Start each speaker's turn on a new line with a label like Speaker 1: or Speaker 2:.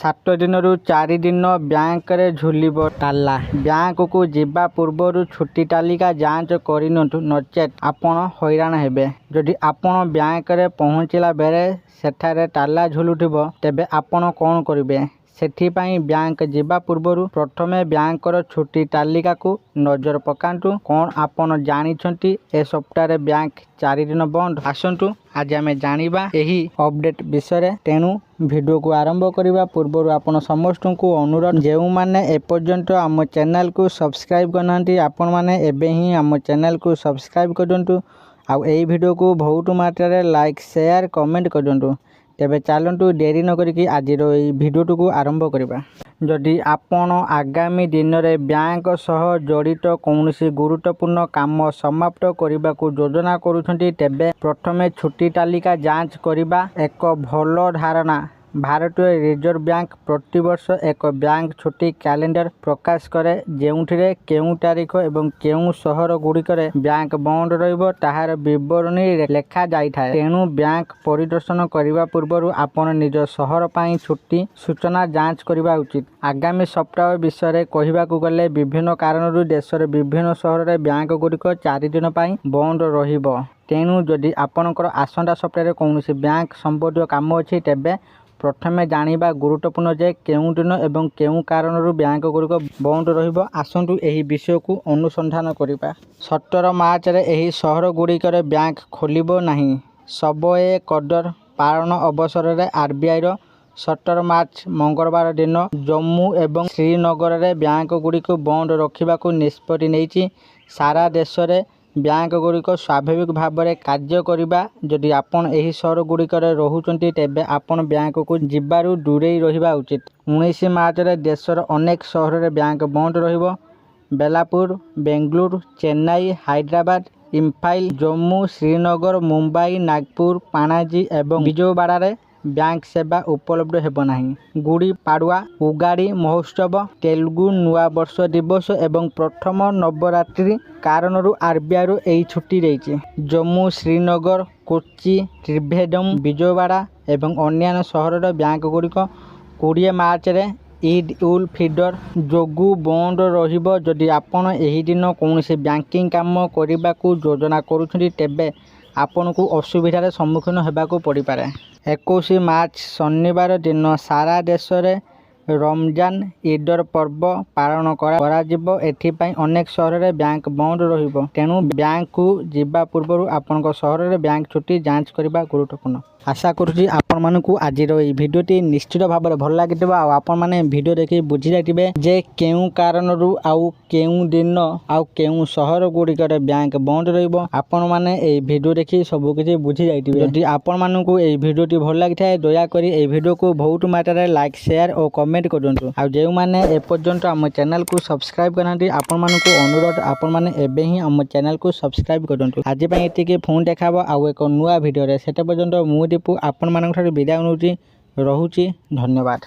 Speaker 1: 7 ଦିନରୁ 4 दिन बैंक रे झुलिब ताला। बैंक को जिबा पूर्व छुट्टी तालिका जांच करिनथु नचेत आपण हैरान हेबे। जदि आपण बैंक रे पहुँचला बेले सेठारे ताला झुलुथिबो तेबे आपण कोन करिवे। सेठिपाई बैंक जिबा पूर्व प्रथमे बैंकर छुट्टी तालिका को नजर पकांतु। कौन आपण जानिछंती ए सप्ताह बैंक 4 दिन बंद। आसंतु आज आमे जानिबा एही अपडेट विषय। तेणु वीडियो को आरंभ करने पूर्व आपण समस्त को अनुरोध जो मैंने एपर्यंत आम चैनल को सब्सक्राइब करना आपण मैंने एबे ही आम चैनल को सब्सक्राइब करदंतु। आउ एही वीडियो को बहुत मात्रा लाइक शेयर कमेंट करदंतु। तेबे चलतु देरी न करिकी आज भिडियो को आरंभ करवा। जदि आपण आगामी दिन में बैंक सह जड़ित कौनसी गुरुत्वपूर्ण काम समाप्त करने को योजना करुछंती तेबे प्रथमे छुट्टी तालिका जांच करने एक भल धारणा। भारतीय रिजर्व बैंक प्रतिवर्ष एक बैंक छुट्टी कैलेंडर प्रकाश करे जेउठिरे केउ तारीख एवं केउ शहर गुड़िकरे बैंक बंद रहिबो ताहार विवरणी लेखा जाइथाय। तेणु बैंक परिदर्शन करने पूर्व आपण निज शहर पाई छुट्टी सूचना जांच करने उचित। आगामी सप्ताह विषय कहवाकू गले विभिन्न कारणरू देशर विभिन्न शहर में बैंक गुड़िक 4 दिन पाई बंद रहिबो। तेणु जदि आपणकर आसंता सप्ताह कौनसी बैंक संबंधी काम अच्छी तेबे प्रथमे जानिबा गुरुत्वपूर्ण जे केउ दिन एवं केउ कारणरू बैंक गुड़िक बंद रहिबो। आसंतु एही विषय को अनुसंधान करिबा। 17 मार्च रे एही शहर गुड़िकर बैंक खोलिबो नाही। सबए कदर पालन अवसर रे आरबीआई रो 17 मार्च मंगलवार दिन जम्मू एवं श्रीनगर रे बैंक गुड़िक बंद रखा निष्पत्ति नेइछि। सारा देश रे बैंक गुड़िक स्वाभाविक भाव में कार्य करबा। जदि आपण एही शहर गुड़िकर रहुचंती तेबे आपण बैंक को जिबारु दूरेई रहिबा उचित। 19 मार्च रे देशर अनेक शहर रे बैंक बंद रहिबो। बेलापुर, बेंगलुरु, चेन्नई, हैदराबाद, इम्फाल, जम्मू, श्रीनगर, मुंबई, नागपुर, पाणाजी एवं विजयवाड़ा रे बैंक सेवा उपलब्ध हेबो नाही। गुड़ी पाड़ुआ, उगाड़ी महोत्सव, तेलुगु नुआ वर्ष दिवस एवं प्रथम नवरात्रि कारणरू आरबीआई रो एही छुट्टी रही। जम्मू, श्रीनगर, कोच्चि, त्रिभेदम, विजयवाड़ा एवं अन्य शहर बैंक गुड़िक 20 मार्च रे ईद उल फितर जोगु बंद रहिबो। जदि आपण एही दिन कौनसी बैंकिंग काम करने को योजना करुछंती तेबे आपण को असुविधार सम्मुखीन होबाकू पड़ी पारे। 21 मार्च शनिवार दिन सारा देश रे रमजान ईदर पर्व पालन करा एथिपाई अनेक शहर रे बैंक बंद रहिबो। तेणु बैंक को जिबा पूर्व आपण शहर रे बैंक छुट्टी जांच करबा गुरुत्वपूर्ण। आशा करुँची आपण मानकू आज भिडियोटी निश्चित भाव में भल लगी। आपण मैंने भिडियो देखि बुझी जाइए जे केउ कारणरू आउ केउ दिन आउ केउ शहर गुड़िकर बैंक बंद रहिबो। आपण माने ए भिडियो देखि सबकिछि बुझी जाइए। जदि आपण मानकू ए भिडियोटी भल लगी थाए दयाकोरी ए भिडियो को बहुत मात्रा लाइक शेयर और कमेंट करदंतु। आ जे माने एपर्यंत आम चैनल को सब्सक्राइब करनांती आपण मानकू अनुरोध आपण माने एबे ही आम चैनल को सब्सक्राइब करदंतु। आज पई एतिके फोन देखाबो आउ एक नुआ भिडियो रे। सेटा पर्यंत मु दीपू आपण मानक ठाରୁ विदाय नउची। रहुची धन्यवाद।